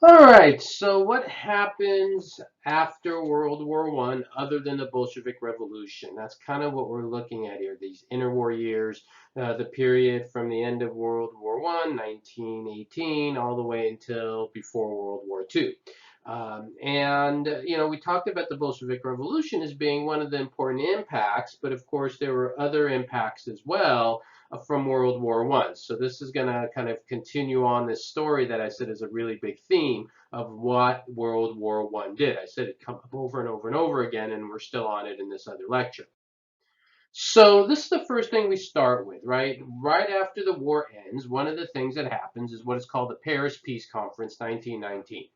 All right, so what happens after World War One other than the Bolshevik Revolution? That's kind of what we're looking at here, these interwar years, the period from the end of World War One, 1918, all the way until before World War Two. We talked about the Bolshevik Revolution as being one of the important impacts, but of course there were other impacts as well from World War One. So this is going to kind of continue on this story that I said is a really big theme of what World War One did. I said it come up over and over and over again, and we're still on it in this other lecture. So this is the first thing we start with, right? Right after the war ends, one of the things that happens is what is called the Paris Peace Conference, 1919.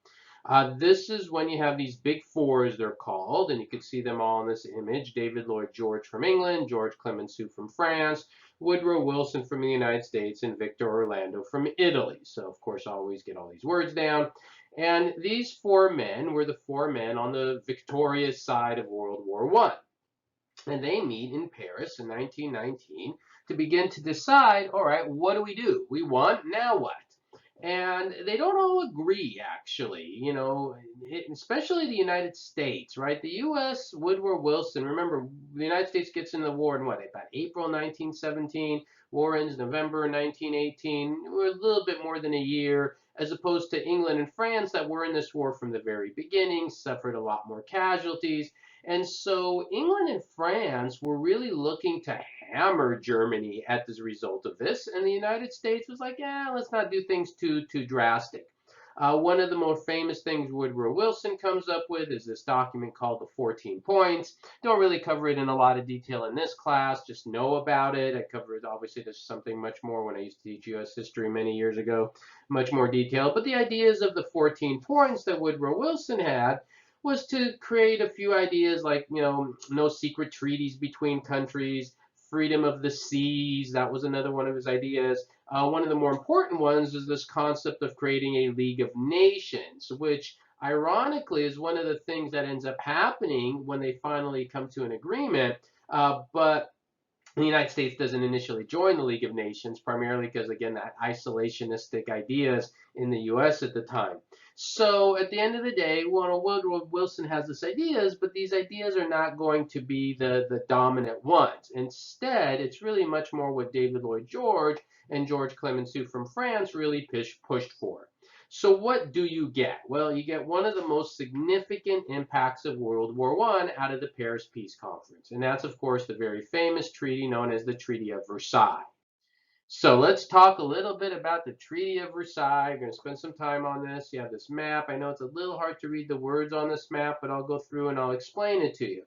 This is when you have these big fours, they're called, and you can see them all in this image. David Lloyd George from England, George Clemenceau from France, Woodrow Wilson from the United States, and Victor Orlando from Italy. So, of course, I always get all these words down. And these four men were the four men on the victorious side of World War One. And they meet in Paris in 1919 to begin to decide, all right, what do we do? We won, now what? And they don't all agree, actually, especially the United States, right? The U.S., Woodrow Wilson, remember, the United States gets into the war in what, about April 1917, war ends November 1918. We're a little bit more than a year, as opposed to England and France that were in this war from the very beginning, suffered a lot more casualties. And so England and France were really looking to hammer Germany as a result of this, and the United States was like, yeah, let's not do things too drastic. One of the more famous things Woodrow Wilson comes up with is this document called the 14 Points. Don't really cover it in a lot of detail in this class, just know about it. I covered, obviously, there's something much more when I used to teach U.S. history many years ago, much more detailed. But the ideas of the 14 points that Woodrow Wilson had was to create a few ideas like, no secret treaties between countries, freedom of the seas. That was another one of his ideas. One of the more important ones is this concept of creating a League of Nations, which ironically is one of the things that ends up happening when they finally come to an agreement. But the United States doesn't initially join the League of Nations, primarily because, again, that isolationistic ideas in the U.S. at the time. So at the end of the day, Woodrow Wilson has these ideas, but these ideas are not going to be the dominant ones. Instead, it's really much more what David Lloyd George and George Clemenceau from France really pushed for. So what do you get? Well, you get one of the most significant impacts of World War I out of the Paris Peace Conference. And that's, of course, the very famous treaty known as the Treaty of Versailles. So let's talk a little bit about the Treaty of Versailles. I'm going to spend some time on this. You have this map. I know it's a little hard to read the words on this map, but I'll go through and I'll explain it to you.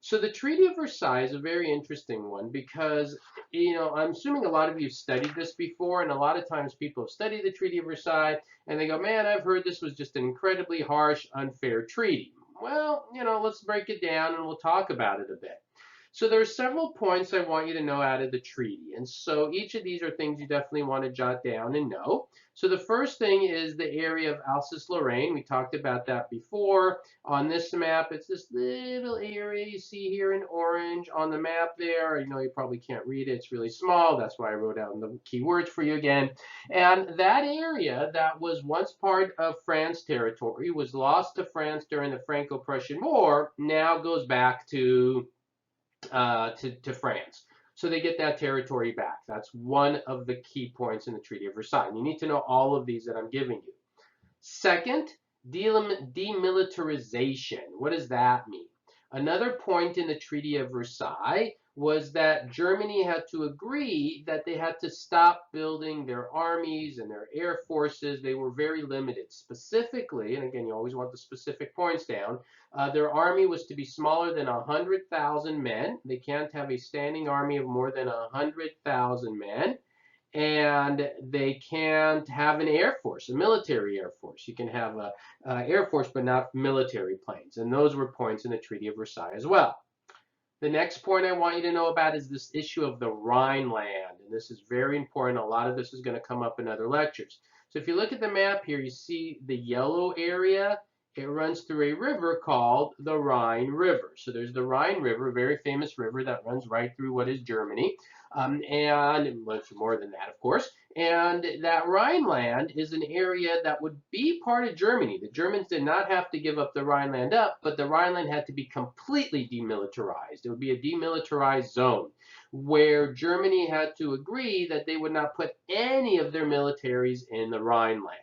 So the Treaty of Versailles is a very interesting one because, I'm assuming a lot of you have studied this before, and a lot of times people have studied the Treaty of Versailles, and they go, man, I've heard this was just an incredibly harsh, unfair treaty. Well, let's break it down and we'll talk about it a bit. So there are several points I want you to know out of the treaty. And so each of these are things you definitely want to jot down and know. So the first thing is the area of Alsace-Lorraine. We talked about that before. On this map, it's this little area you see here in orange on the map there. I know you probably can't read it. It's really small. That's why I wrote out the keywords for you again. And that area that was once part of France territory was lost to France during the Franco-Prussian War, now goes back to France. So they get that territory back. That's one of the key points in the Treaty of Versailles. And you need to know all of these that I'm giving you. Second, demilitarization. What does that mean? Another point in the Treaty of Versailles was that Germany had to agree that they had to stop building their armies and their air forces. They were very limited. Specifically, and again, you always want the specific points down, their army was to be smaller than 100,000 men. They can't have a standing army of more than 100,000 men. And they can't have an air force, a military air force. You can have a air force, but not military planes. And those were points in the Treaty of Versailles as well. The next point I want you to know about is this issue of the Rhineland. And this is very important. A lot of this is going to come up in other lectures. So if you look at the map here, you see the yellow area It runs through a river called the Rhine River. So there's the Rhine River, a very famous river that runs right through what is Germany, and much more than that, of course. And that Rhineland is an area that would be part of Germany. The Germans did not have to give up the Rhineland up, but the Rhineland had to be completely demilitarized. It would be a demilitarized zone where Germany had to agree that they would not put any of their militaries in the Rhineland.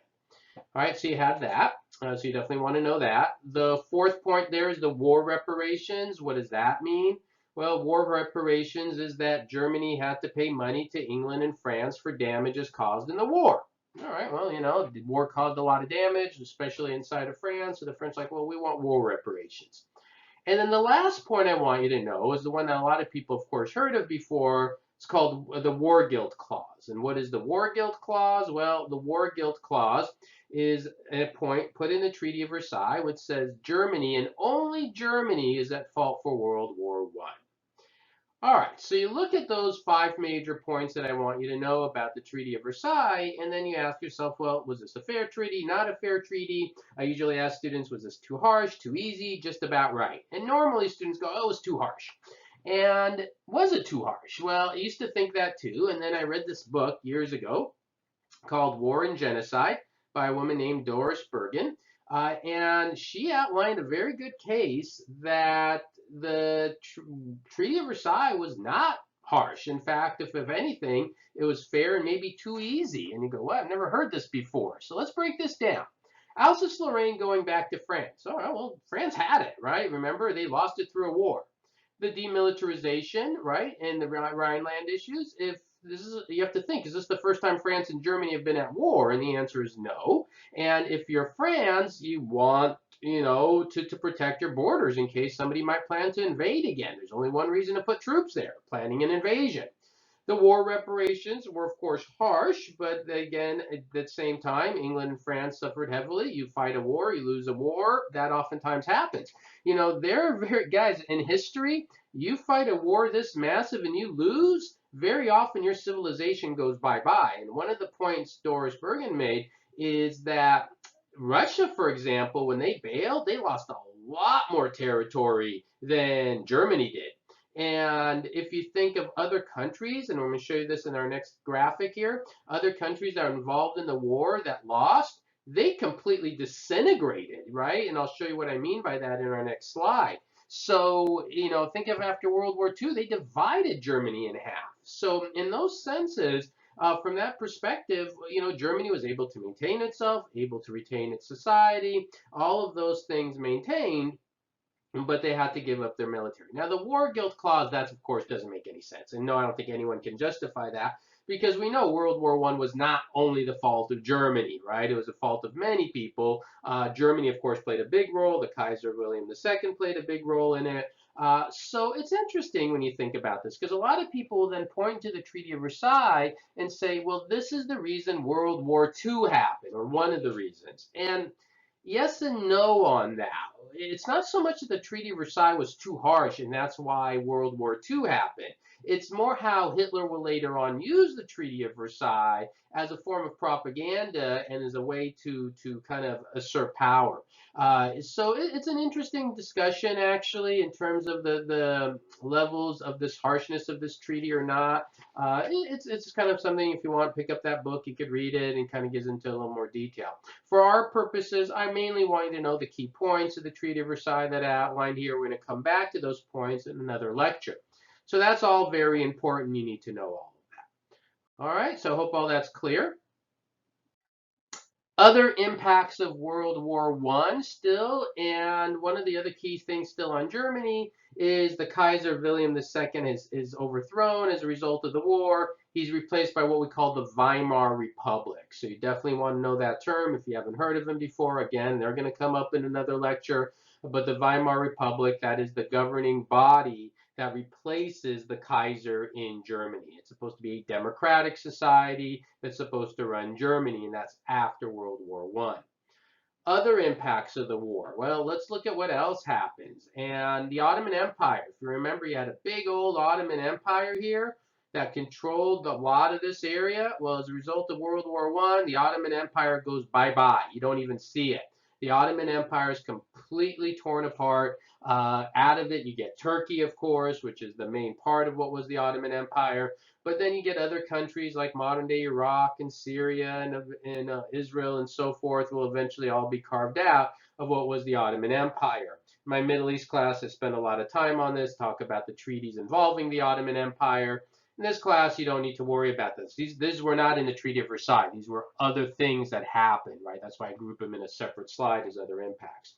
All right, so you have that. So you definitely want to know that. The fourth point there is the war reparations. What does that mean? Well, war reparations is that Germany had to pay money to England and France for damages caused in the war. All right, well, the war caused a lot of damage, especially inside of France. So the French like, well, we want war reparations. And then the last point I want you to know is the one that a lot of people, of course, heard of before. It's called the War Guilt Clause. And what is the War Guilt Clause? Well, the War Guilt Clause is a point put in the Treaty of Versailles which says Germany and only Germany is at fault for World War I. All right, so you look at those five major points that I want you to know about the Treaty of Versailles, and then you ask yourself, well, was this a fair treaty, not a fair treaty? I usually ask students, was this too harsh, too easy, just about right? And normally students go, oh, it was too harsh. And was it too harsh? Well, I used to think that too, and then I read this book years ago called War and Genocide by a woman named Doris Bergen. And she outlined a very good case that the Treaty of Versailles was not harsh. In fact, if anything, it was fair and maybe too easy. And you go, well, I've never heard this before. So let's break this down. Alsace-Lorraine going back to France. All right, well, France had it, right? Remember, they lost it through a war. The demilitarization, right, and the Rhineland issues. If this is, you have to think, is this the first time France and Germany have been at war? And the answer is no. And if you're France, you want, to protect your borders in case somebody might plan to invade again. There's only one reason to put troops there, planning an invasion. The war reparations were, of course, harsh, but again, at the same time, England and France suffered heavily. You fight a war, you lose a war. That oftentimes happens. They're very, guys, in history, you fight a war this massive and you lose, very often your civilization goes bye-bye. And one of the points Doris Bergen made is that Russia, for example, when they bailed, they lost a lot more territory than Germany did. And if you think of other countries, and I'm going to show you this in our next graphic here, other countries that are involved in the war that lost, they completely disintegrated, right? And I'll show you what I mean by that in our next slide. So, think of after World War II, they divided Germany in half. So in those senses, from that perspective, Germany was able to maintain itself, able to retain its society, all of those things maintained, but they had to give up their military. Now, the War Guilt Clause, that of course doesn't make any sense. And no, I don't think anyone can justify that because we know World War I was not only the fault of Germany, right? It was the fault of many people. Germany, of course, played a big role. The Kaiser William II played a big role in it. So it's interesting when you think about this because a lot of people then point to the Treaty of Versailles and say, well, this is the reason World War II happened, or one of the reasons. And yes and no on that. It's not so much that the Treaty of Versailles was too harsh and that's why World War II happened. It's more how Hitler will later on use the Treaty of Versailles as a form of propaganda and as a way to kind of assert power. So it's an interesting discussion, actually, in terms of the levels of this harshness of this treaty or not. It's kind of something, if you want to pick up that book, you could read it and kind of gets into a little more detail. For our purposes, I mainly want you to know the key points of the Treaty of Versailles that I outlined here. We're going to come back to those points in another lecture. So that's all very important. You need to know all of that. All right, so I hope all that's clear. Other impacts of World War I still, and one of the other key things still on Germany is the Kaiser William II is overthrown as a result of the war. He's replaced by what we call the Weimar Republic. So you definitely want to know that term if you haven't heard of him before. Again, they're going to come up in another lecture. But the Weimar Republic, that is the governing body that replaces the Kaiser in Germany. It's supposed to be a democratic society that's supposed to run Germany, and that's after World War I. Other impacts of the war. Well, let's look at what else happens. And the Ottoman Empire. If you remember, you had a big old Ottoman Empire here that controlled a lot of this area. Well, as a result of World War I, the Ottoman Empire goes bye-bye. You don't even see it. The Ottoman Empire is completely torn apart. Out of it, you get Turkey, of course, which is the main part of what was the Ottoman Empire. But then you get other countries like modern day Iraq and Syria and Israel and so forth will eventually all be carved out of what was the Ottoman Empire. My Middle East class, I spent a lot of time on this, talk about the treaties involving the Ottoman Empire. In this class, you don't need to worry about this. These were not in the Treaty of Versailles. These were other things that happened, right? That's why I group them in a separate slide as other impacts.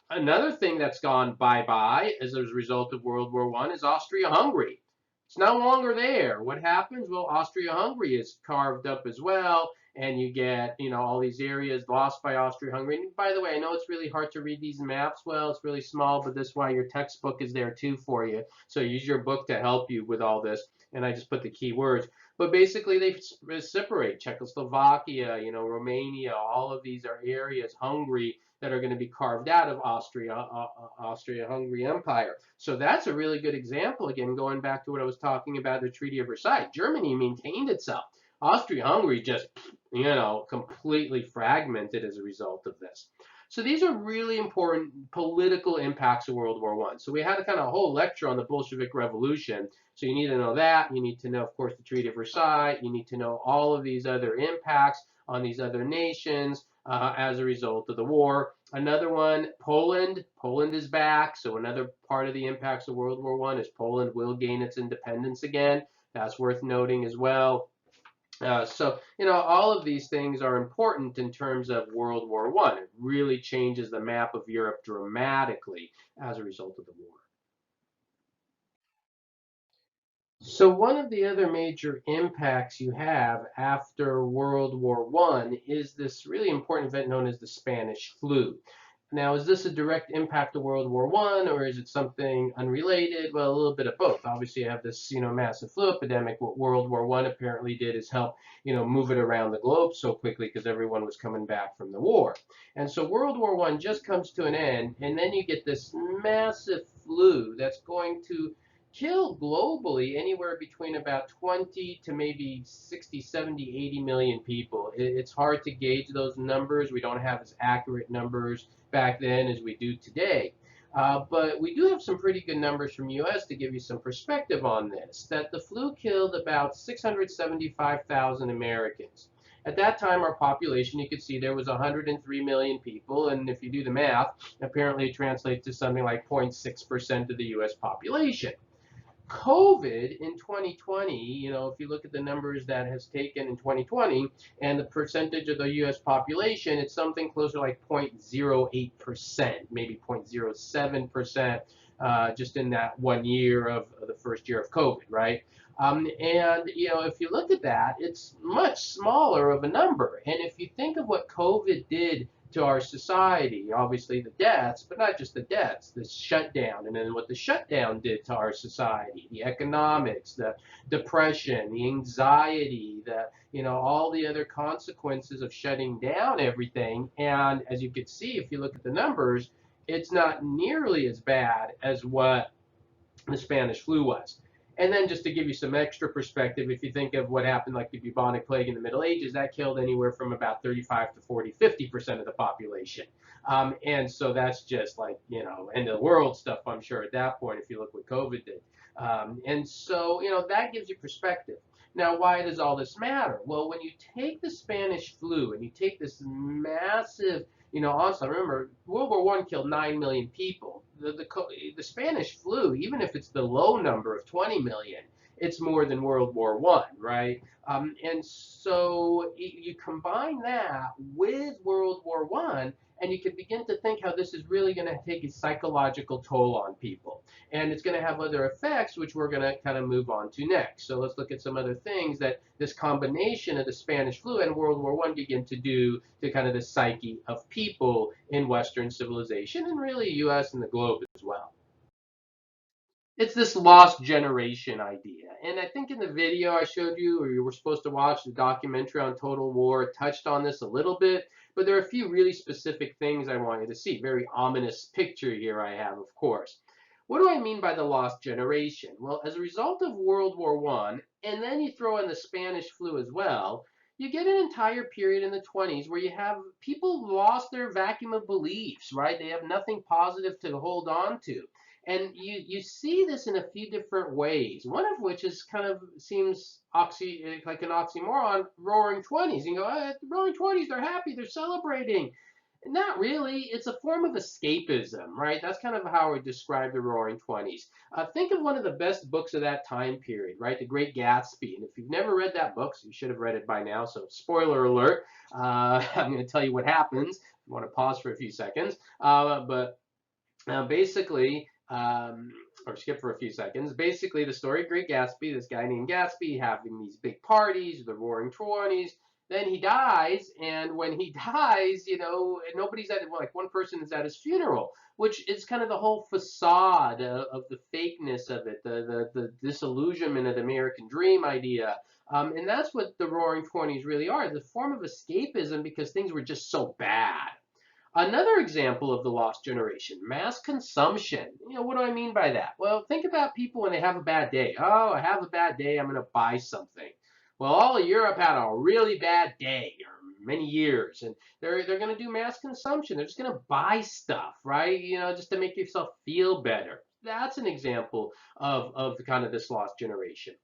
Another thing that's gone bye-bye as a result of World War I is Austria-Hungary. It's no longer there. What happens? Well, Austria-Hungary is carved up as well, and you get, all these areas lost by Austria-Hungary. And by the way, I know it's really hard to read these maps well. It's really small, but this is why your textbook is there too for you. So use your book to help you with all this. And I just put the key words. But basically, they separate Czechoslovakia, Romania. All of these are areas, Hungary, that are going to be carved out of Austria-Hungary Empire. So that's a really good example, again, going back to what I was talking about, the Treaty of Versailles. Germany maintained itself. Austria-Hungary just, completely fragmented as a result of this. So these are really important political impacts of World War I. So we had a kind of whole lecture on the Bolshevik Revolution. So you need to know that. You need to know, of course, the Treaty of Versailles. You need to know all of these other impacts on these other nations as a result of the war. Another one, Poland. Poland is back. So another part of the impacts of World War I is Poland will gain its independence again. That's worth noting as well. All of these things are important in terms of World War I. It really changes the map of Europe dramatically as a result of the war. So one of the other major impacts you have after World War I is this really important event known as the Spanish flu. Now, is this a direct impact of World War I, or is it something unrelated? Well, a little bit of both. Obviously, you have this, massive flu epidemic. What World War I apparently did is help, move it around the globe so quickly because everyone was coming back from the war. And so World War I just comes to an end, and then you get this massive flu that's going to kill globally anywhere between about 20 to maybe 60, 70, 80 million people. It's hard to gauge those numbers. We don't have as accurate numbers back then as we do today. But we do have some pretty good numbers from US to give you some perspective on this, that the flu killed about 675,000 Americans. At that time, our population, you could see there was 103 million people, and if you do the math, apparently it translates to something like 0.6% of the US population. COVID in 2020, if you look at the numbers that has taken in 2020 and the percentage of the US population, it's something closer like 0.08%, maybe 0.07%, just in that 1 year of the first year of COVID, right? If you look at that, it's much smaller of a number. And if you think of what COVID did to our society, obviously the deaths, but not just the deaths, the shutdown, and then what the shutdown did to our society, the economics, the depression, the anxiety, all the other consequences of shutting down everything. And as you can see, if you look at the numbers, it's not nearly as bad as what the Spanish flu was. And then just to give you some extra perspective, if you think of what happened like the bubonic plague in the Middle Ages, that killed anywhere from about 35 to 40, 50% of the population. And so that's just like, end of the world stuff, I'm sure, at that point, if you look what COVID did. And so, that gives you perspective. Now, why does all this matter? Well, when you take the Spanish flu and you take this massive also remember, World War I killed 9 million people. The Spanish flu, even if it's the low number of 20 million, it's more than World War I, right? And so you combine that with World War I, and you can begin to think how this is really going to take a psychological toll on people. And it's going to have other effects, which we're going to kind of move on to next. So let's look at some other things that this combination of the Spanish flu and World War I begin to do to kind of the psyche of people in Western civilization and really US and the globe as well. It's this lost generation idea. And I think in the video I showed you, or you were supposed to watch the documentary on Total War, it touched on this a little bit, but there are a few really specific things I want you to see. Very ominous picture here I have, of course. What do I mean by the lost generation? Well, as a result of World War I, and then you throw in the Spanish flu as well, you get an entire period in the 20s where you have people lost their vacuum of beliefs, right? They have nothing positive to hold on to. And you see this in a few different ways. One of which is kind of seems like an oxymoron, roaring 20s. You go, the roaring 20s, they're happy, they're celebrating. Not really. It's a form of escapism, right? That's kind of how I would describe the Roaring Twenties. Think of one of the best books of that time period, right? The Great Gatsby. And if you've never read that book, so you should have read it by now. So spoiler alert, I'm going to tell you what happens. You want to pause for a few seconds. But basically, or skip for a few seconds. Basically, the story of Great Gatsby, this guy named Gatsby having these big parties, the Roaring Twenties. Then he dies, and when he dies, nobody's at it. Like one person is at his funeral, which is kind of the whole facade of the fakeness of it, the disillusionment of the American dream idea. And that's what the Roaring Twenties really are. The form of escapism because things were just so bad. Another example of the lost generation, mass consumption. What do I mean by that? Well, think about people when they have a bad day. Oh, I have a bad day, I'm going to buy something. Well, all of Europe had a really bad day or many years, and they're going to do mass consumption. They're just going to buy stuff, right? Just to make yourself feel better. That's an example of kind of this lost generation.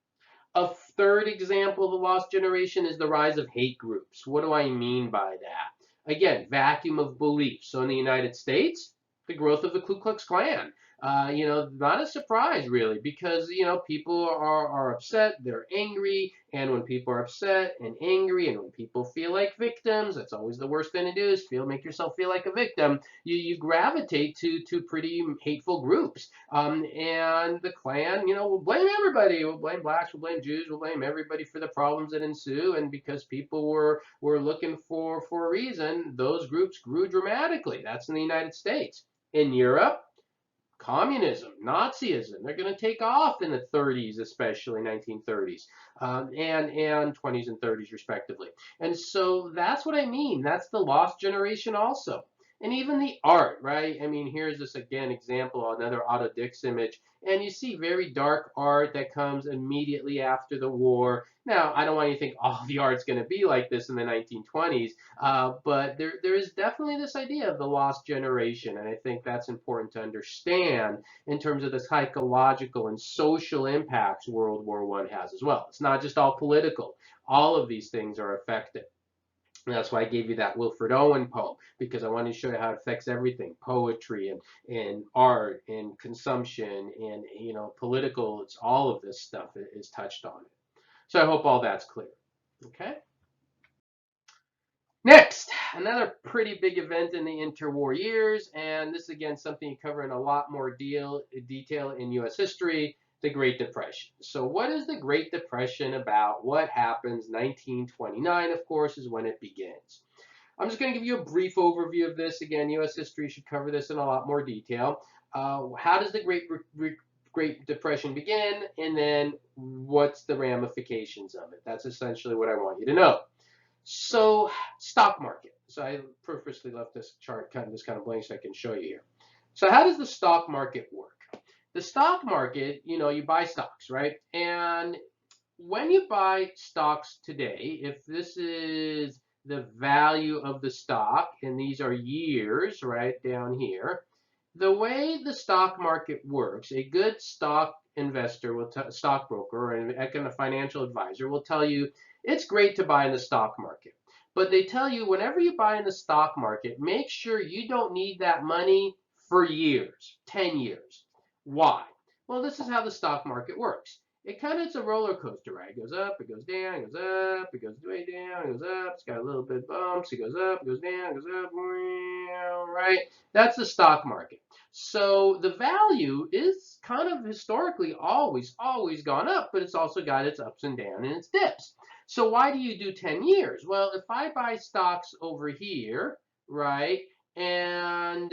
A third example of the lost generation is the rise of hate groups. What do I mean by that? Again, vacuum of belief. So in the United States, the growth of the Ku Klux Klan. Not a surprise really, because people are upset, they're angry, and when people are upset and angry, and when people feel like victims, that's always the worst thing to do is make yourself feel like a victim. You gravitate to pretty hateful groups. And the Klan, will blame everybody. We'll blame blacks, we'll blame Jews, we'll blame everybody for the problems that ensue. And because people were looking for a reason, those groups grew dramatically. That's in the United States. In Europe, communism, Nazism, they're going to take off in the 30s, especially 1930s, and 20s and 30s respectively. And so that's what I mean. That's the lost generation also. And even the art, right? I mean, here's this again example, another Otto Dix image. And you see very dark art that comes immediately after the war. Now, I don't want you to think all the art's going to be like this in the 1920s, but there is definitely this idea of the lost generation, and I think that's important to understand in terms of the psychological and social impacts World War I has as well. It's not just all political. All of these things are affected. And that's why I gave you that Wilfred Owen poem, because I wanted to show you how it affects everything, poetry and art and consumption and political. It's all of this stuff is touched on it. So I hope all that's clear. Okay. Next, another pretty big event in the interwar years, and this again something you cover in a lot more detail in U.S. history, the Great Depression. So what is the Great Depression about? What happens? 1929, of course, is when it begins. I'm just going to give you a brief overview of this. Again, U.S. history should cover this in a lot more detail. How does the Great Depression begin, and then what's the ramifications of it? That's essentially what I want you to know. So, stock market. So I purposely left this chart kind of blank so I can show you here. So how does the stock market work? The stock market, you buy stocks, right? And when you buy stocks today, if this is the value of the stock, and these are years right down here, the way the stock market works, a good stock investor, stockbroker, or a financial advisor will tell you it's great to buy in the stock market. But they tell you whenever you buy in the stock market, make sure you don't need that money for years, 10 years. Why? Well, this is how the stock market works. It's a roller coaster, right? It goes up, it goes down, it goes up, it goes way down, it goes up, it's got a little bit of bumps, it goes up, it goes down, it goes up, right? That's the stock market. So the value is kind of historically always gone up, but it's also got its ups and downs and its dips. So why do you do 10 years? Well, if I buy stocks over here, right, and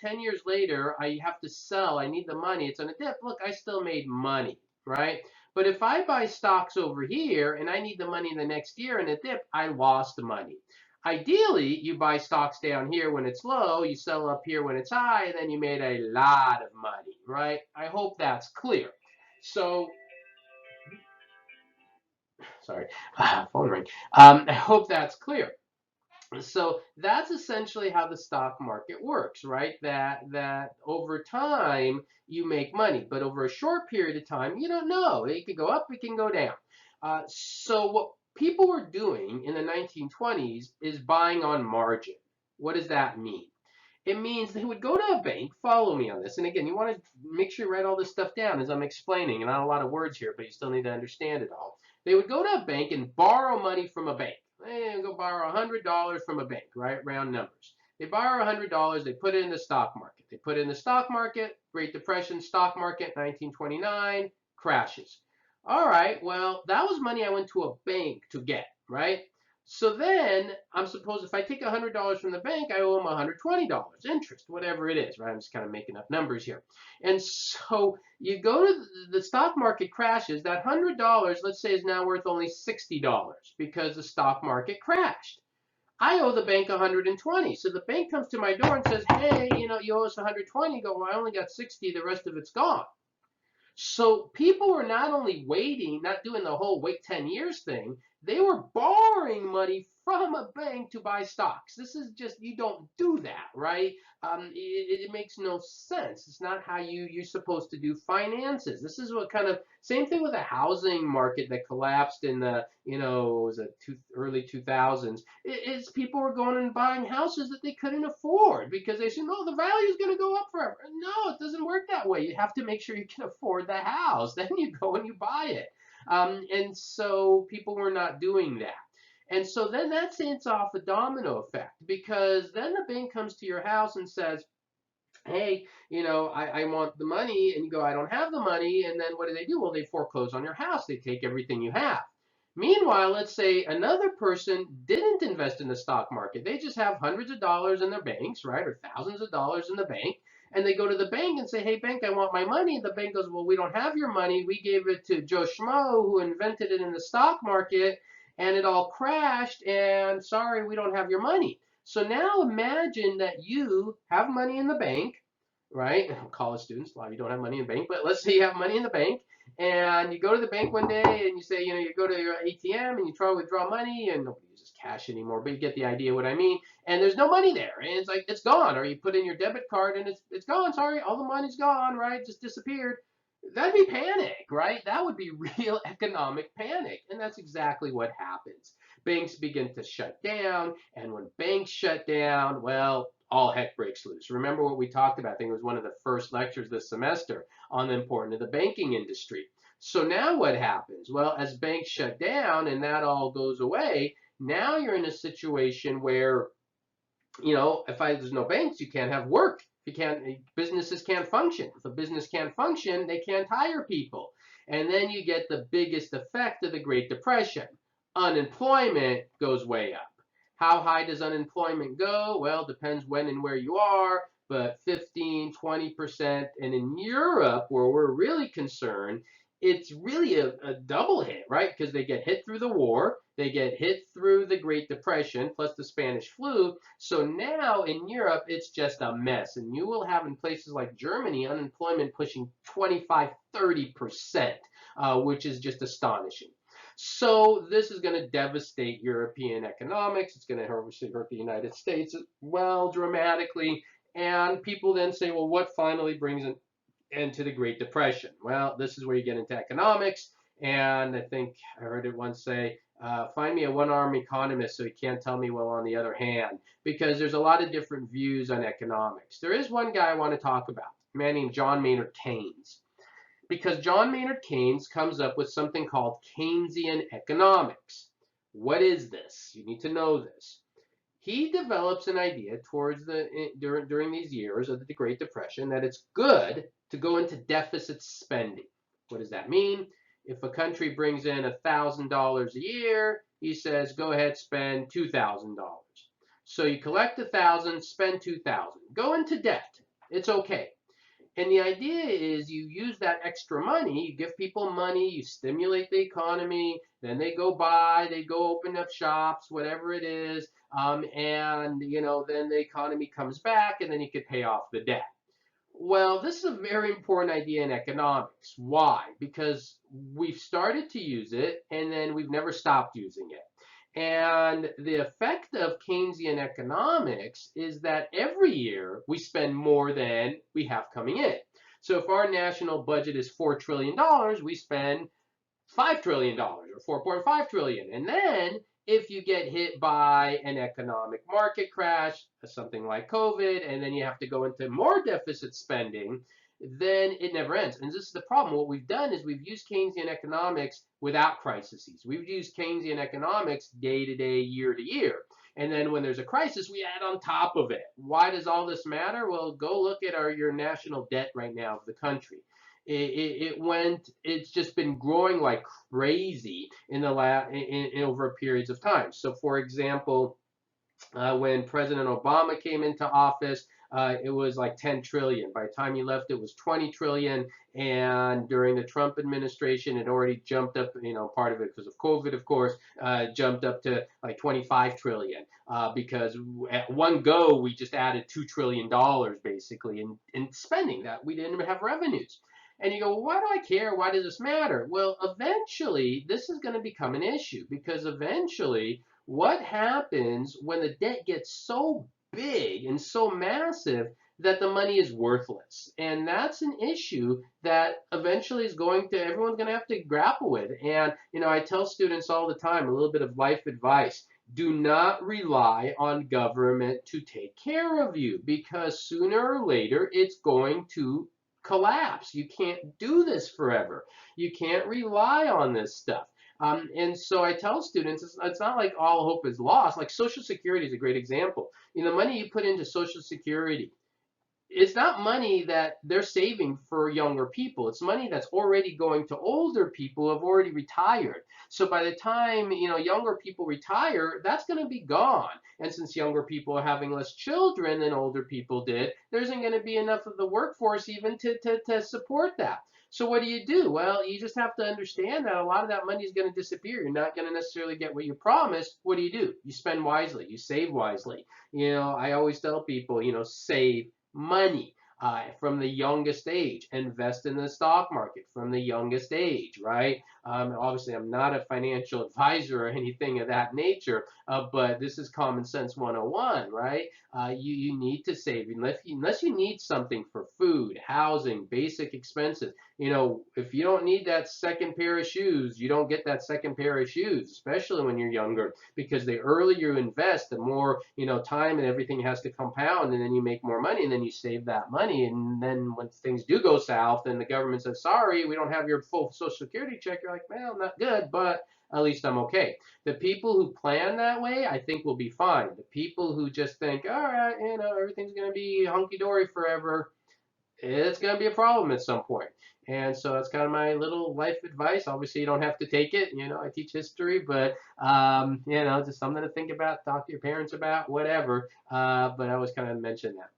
10 years later I have to sell, I need the money, it's on a dip, look, I still made money, right? But if I buy stocks over here and I need the money the next year in a dip, I lost the money. Ideally, you buy stocks down here when it's low, you sell up here when it's high, and then you made a lot of money, right? I hope that's clear. So Sorry, phone ring. I hope that's clear. So that's essentially how the stock market works, right? That over time you make money, but over a short period of time you don't know. It can go up, it can go down. So what people were doing in the 1920s is buying on margin. What does that mean? It means they would go to a bank. Follow me on this. And again, you want to make sure you write all this stuff down as I'm explaining. And not a lot of words here, but you still need to understand it all. They would go to a bank and borrow money from a bank. They go borrow $100 from a bank, right? Round numbers. They borrow $100. They put it in the stock market. They put it in the stock market. Great Depression, stock market, 1929, crashes. All right, well, that was money I went to a bank to get, right? So then I'm supposed if I take $100 from the bank, I owe them $120 interest, whatever it is, right? I'm just kind of making up numbers here. And so you go to the stock market crashes, that $100, let's say, is now worth only $60 because the stock market crashed. I owe the bank 120. So the bank comes to my door and says, hey, you owe us 120. Go, well, I only got 60. The rest of it's gone. So people were not only waiting, not doing the whole wait 10 years thing, they were borrowing money from a bank to buy stocks. This is just, you don't do that, right? It makes no sense. It's not how you're supposed to do finances. This is what kind of, same thing with the housing market that collapsed in the, was it early 2000s. It's people were going and buying houses that they couldn't afford because they said, no, the value is going to go up forever. No, it doesn't work that way. You have to make sure you can afford the house. Then you go and you buy it. And so people were not doing that. And so then that sends off a domino effect because then the bank comes to your house and says, hey, I want the money. And you go, I don't have the money. And then what do? Well, they foreclose on your house. They take everything you have. Meanwhile, let's say another person didn't invest in the stock market. They just have hundreds of dollars in their banks, right? Or thousands of dollars in the bank. And they go to the bank and say, hey, bank, I want my money. And the bank goes, well, we don't have your money. We gave it to Joe Schmo, who invented it in the stock market, and it all crashed. And sorry, we don't have your money. So now imagine that you have money in the bank, right? College students, a lot of you don't have money in the bank, but let's say you have money in the bank and you go to the bank one day and you say, you go to your ATM and you try to withdraw money and nobody uses cash anymore, but you get the idea what I mean. And there's no money there and it's like, it's gone. Or you put in your debit card and it's gone. Sorry, all the money's gone, right? Just disappeared. That'd be panic, right? That would be real economic panic. And that's exactly what happens. Banks begin to shut down. And when banks shut down, well, all heck breaks loose. Remember what we talked about? I think it was one of the first lectures this semester on the importance of the banking industry. So now what happens? Well, as banks shut down and that all goes away, now you're in a situation where, if there's no banks, you can't have work. You can't, businesses can't function. If a business can't function, they can't hire people. And then you get the biggest effect of the Great Depression. Unemployment goes way up. How high does unemployment go? Well, depends when and where you are, but 15, 20%. And in Europe, where we're really concerned, it's really a double hit, right? Because they get hit through the war, they get hit through the Great Depression, plus the Spanish flu. So now in Europe, it's just a mess. And you will have in places like Germany, unemployment pushing 25, 30%, which is just astonishing. So this is going to devastate European economics. It's going to hurt the United States as well dramatically. And people then say, well, what finally brings an end to the Great Depression? Well, this is where you get into economics. And I think I heard it once say, find me a one-armed economist so he can't tell me well on the other hand, because there's a lot of different views on economics. There is one guy I want to talk about, a man named John Maynard Keynes. Because John Maynard Keynes comes up with something called Keynesian economics. What is this? You need to know this. He develops an idea during these years of the Great Depression that it's good to go into deficit spending. What does that mean? If a country brings in $1,000 a year, he says, go ahead, spend $2,000. So you collect 1,000, spend 2,000. Go into debt. It's okay. And the idea is you use that extra money, you give people money, you stimulate the economy, then they go buy, they go open up shops, whatever it is, and then the economy comes back and then you could pay off the debt. Well, this is a very important idea in economics. Why? Because we've started to use it and then we've never stopped using it. And the effect of Keynesian economics is that every year we spend more than we have coming in. So if our national budget is $4 trillion, we spend $5 trillion or 4.5 trillion. And then if you get hit by an economic market crash, something like COVID, and then you have to go into more deficit spending, then it never ends. And this is the problem. What we've done is we've used Keynesian economics without crises. We've used Keynesian economics day to day, year to year. And then when there's a crisis, we add on top of it. Why does all this matter? Well, go look at your national debt right now of the country. It's just been growing like crazy in over periods of time. So for example, when President Obama came into office, it was like 10 trillion. By the time he left, it was 20 trillion. And during the Trump administration, it already jumped up, part of it because of COVID, of course, jumped up to like 25 trillion. Because at one go, we just added $2 trillion basically in spending that we didn't have revenues. And you go, well, why do I care? Why does this matter? Well, eventually, this is going to become an issue because eventually, what happens when the debt gets so big and so massive that the money is worthless? And that's an issue that eventually everyone's going to have to grapple with. And, I tell students all the time, a little bit of life advice. Do not rely on government to take care of you because sooner or later it's going to collapse. You can't do this forever. You can't rely on this stuff. And so I tell students, it's not like all hope is lost. Like Social Security is a great example. The money you put into Social Security, it's not money that they're saving for younger people. It's money that's already going to older people who have already retired. So by the time, younger people retire, that's going to be gone. And since younger people are having less children than older people did, there isn't going to be enough of the workforce even to support that. So what do? Well, you just have to understand that a lot of that money is going to disappear. You're not going to necessarily get what you promised. What do? You spend wisely. You save wisely. I always tell people, save money from the youngest age. Invest in the stock market from the youngest age, right? Obviously, I'm not a financial advisor or anything of that nature, but this is common sense 101, right? You need to save unless you need something for food, housing, basic expenses. If you don't need that second pair of shoes, you don't get that second pair of shoes, especially when you're younger, because the earlier you invest, the more, time and everything has to compound, and then you make more money, and then you save that money. And then when things do go south and the government says, sorry, we don't have your full Social Security check, you're like, well, not good, but at least I'm okay. The people who plan that way, I think, will be fine. The people who just think, all right, everything's going to be hunky-dory forever, it's going to be a problem at some point. And so that's kind of my little life advice. Obviously, you don't have to take it. I teach history, but, just something to think about, talk to your parents about, whatever. But I always kind of mention that.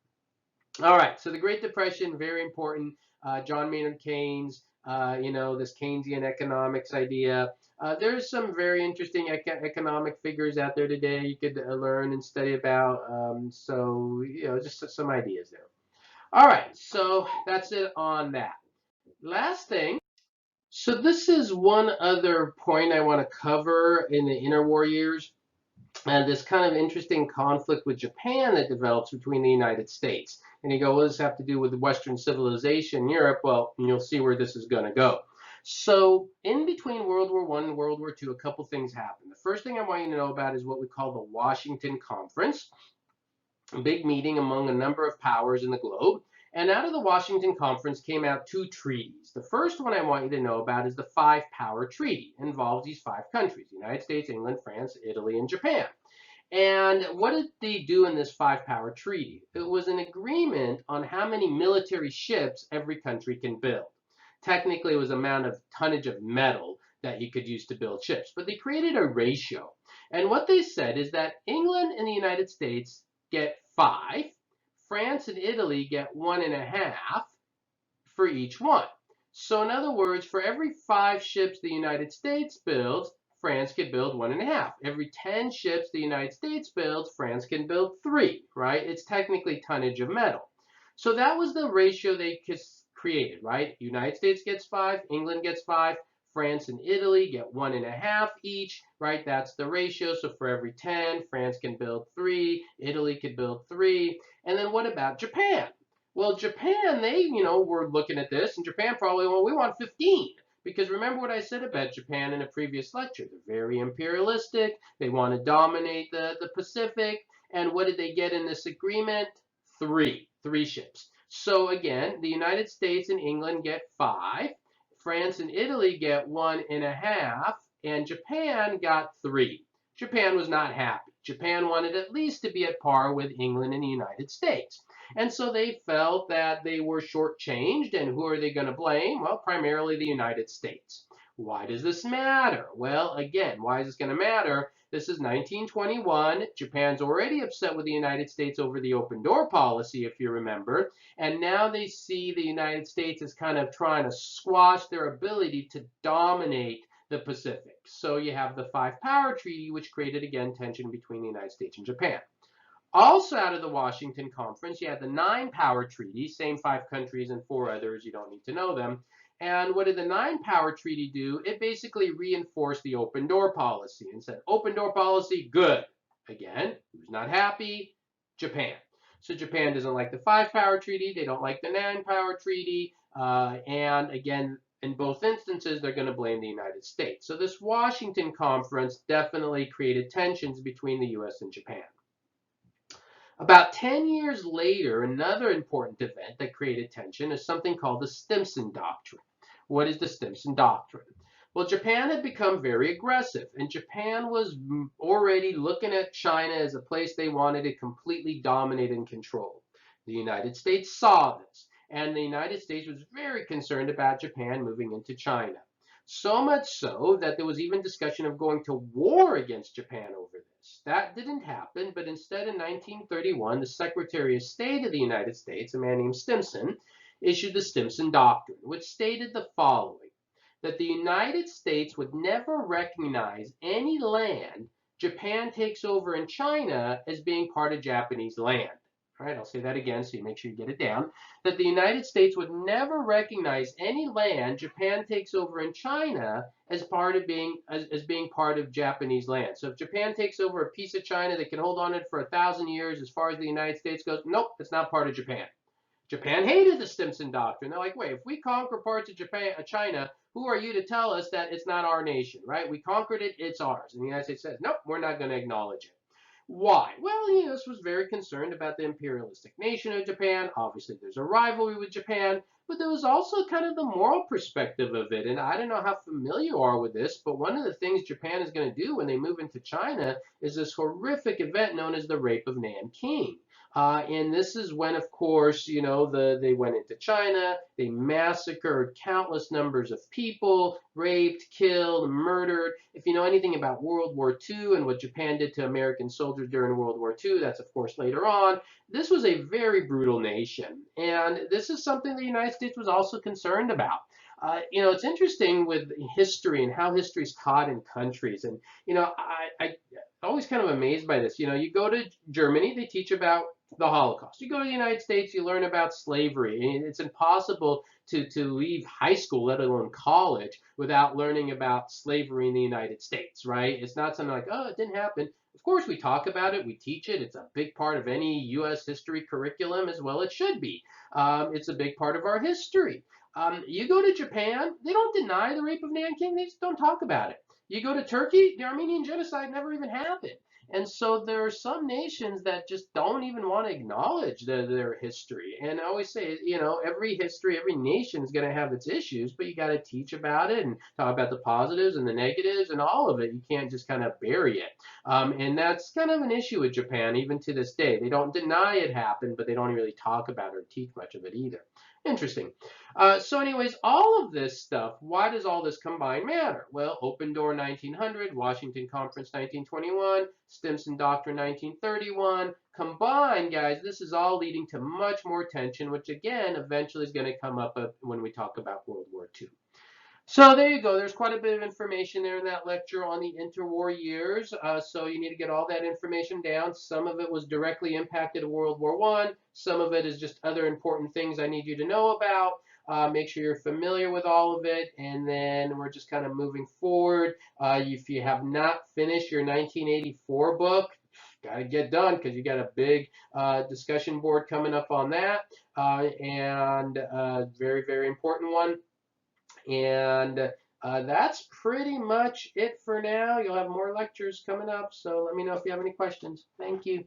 All right, so the Great Depression, very important. John Maynard Keynes, this Keynesian economics idea. There's some very interesting economic figures out there today you could learn and study about. Just some ideas there. All right, so that's it on that. Last thing. So this is one other point I want to cover in the interwar years, and this kind of interesting conflict with Japan that develops between the United States. And you go, what does this have to do with Western civilization in Europe? Well, you'll see where this is going to go. So in between World War I and World War II, a couple things happened. The first thing I want you to know about is what we call the Washington Conference, a big meeting among a number of powers in the globe. And out of the Washington Conference came out two treaties. The first one I want you to know about is the Five-Power Treaty. It involves these five countries: the United States, England, France, Italy, and Japan. And what did they do in this Five-Power Treaty? It was an agreement on how many military ships every country can build. Technically, it was the amount of tonnage of metal that you could use to build ships. But they created a ratio. And what they said is that England and the United States get 5, France and Italy get 1.5 for each one. So in other words, for every 5 ships the United States builds, France could build 1.5. Every 10 ships the United States builds, France can build 3, right? It's technically tonnage of metal. So that was the ratio they created, right? United States gets 5, England gets 5, France and Italy get 1.5 each, right? That's the ratio. So for every 10, France can build 3, Italy could build 3. And then what about Japan? Well, Japan, they, were looking at this, and Japan probably, well, we want 15. Because remember what I said about Japan in a previous lecture. They're very imperialistic. They want to dominate the Pacific. And what did they get in this agreement? Three ships. So again, the United States and England get 5. France and Italy get 1.5. And Japan got 3. Japan was not happy. Japan wanted at least to be at par with England and the United States. And so they felt that they were shortchanged, and who are they going to blame? Well, primarily the United States. Why does this matter? Well, again, why is this going to matter? This is 1921. Japan's already upset with the United States over the open door policy, if you remember. And now they see the United States as kind of trying to squash their ability to dominate the Pacific. So you have the Five Power Treaty, which created, again, tension between the United States and Japan. Also out of the Washington Conference, you had the Nine Power Treaty, same 5 countries and 4 others, you don't need to know them. And what did the Nine Power Treaty do? It basically reinforced the open door policy and said, open door policy, good. Again, who's not happy? Japan. So Japan doesn't like the Five Power Treaty, they don't like the Nine Power Treaty, and again, in both instances, they're going to blame the United States. So this Washington Conference definitely created tensions between the US and Japan. About 10 years later, another important event that created tension is something called the Stimson Doctrine. What is the Stimson Doctrine? Well, Japan had become very aggressive, and Japan was already looking at China as a place they wanted to completely dominate and control. The United States saw this, and the United States was very concerned about Japan moving into China. So much so that there was even discussion of going to war against Japan over this. That didn't happen, but instead in 1931, the Secretary of State of the United States, a man named Stimson, issued the Stimson Doctrine, which stated the following, that the United States would never recognize any land Japan takes over in China as being part of Japanese land. All right, I'll say that again so you make sure you get it down. That the United States would never recognize any land Japan takes over in China as being part of Japanese land. So if Japan takes over a piece of China that can hold on it for 1,000 years, as far as the United States goes, nope, it's not part of Japan. Japan hated the Stimson Doctrine. They're like, wait, if we conquer parts of China, who are you to tell us that it's not our nation, right? We conquered it, it's ours. And the United States says, nope, we're not going to acknowledge it. Why? Well, the U.S. was very concerned about the imperialistic nation of Japan. Obviously, there's a rivalry with Japan, but there was also kind of the moral perspective of it. And I don't know how familiar you are with this, but one of the things Japan is going to do when they move into China is this horrific event known as the Rape of Nanking. And this is when, of course, they went into China, they massacred countless numbers of people, raped, killed, murdered. If you know anything about World War II and what Japan did to American soldiers during World War II, that's, of course, later on. This was a very brutal nation. And this is something the United States was also concerned about. It's interesting with history and how history is taught in countries. And, I always kind of amazed by this. You go to Germany, they teach about the Holocaust. You go to the United States, you learn about slavery. And it's impossible to leave high school, let alone college, without learning about slavery in the United States, right? It's not something like, oh, it didn't happen. Of course, we talk about it, we teach it. It's a big part of any U.S. history curriculum as well. It should be. It's a big part of our history. You go to Japan, they don't deny the rape of Nanking, they just don't talk about it. You go to Turkey, the Armenian genocide never even happened. And so there are some nations that just don't even want to acknowledge their history. And I always say, every history, every nation is going to have its issues, but you got to teach about it and talk about the positives and the negatives and all of it. You can't just kind of bury it. And that's kind of an issue with Japan, even to this day. They don't deny it happened, but they don't really talk about it or teach much of it either. Interesting. So anyways, all of this stuff, why does all this combined matter? Well, Open Door 1900, Washington Conference 1921, Stimson Doctrine 1931. Combined, guys, this is all leading to much more tension, which again, eventually is going to come up when we talk about World War II. So there you go. There's quite a bit of information there in that lecture on the interwar years. So you need to get all that information down. Some of it was directly impacted in World War I. Some of it is just other important things I need you to know about. Make sure you're familiar with all of it, and then we're just kind of moving forward. If you have not finished your 1984 book, got to get done because you got a big discussion board coming up on that, and very, very important one. And that's pretty much it for now. You'll have more lectures coming up, so let me know if you have any questions. Thank you.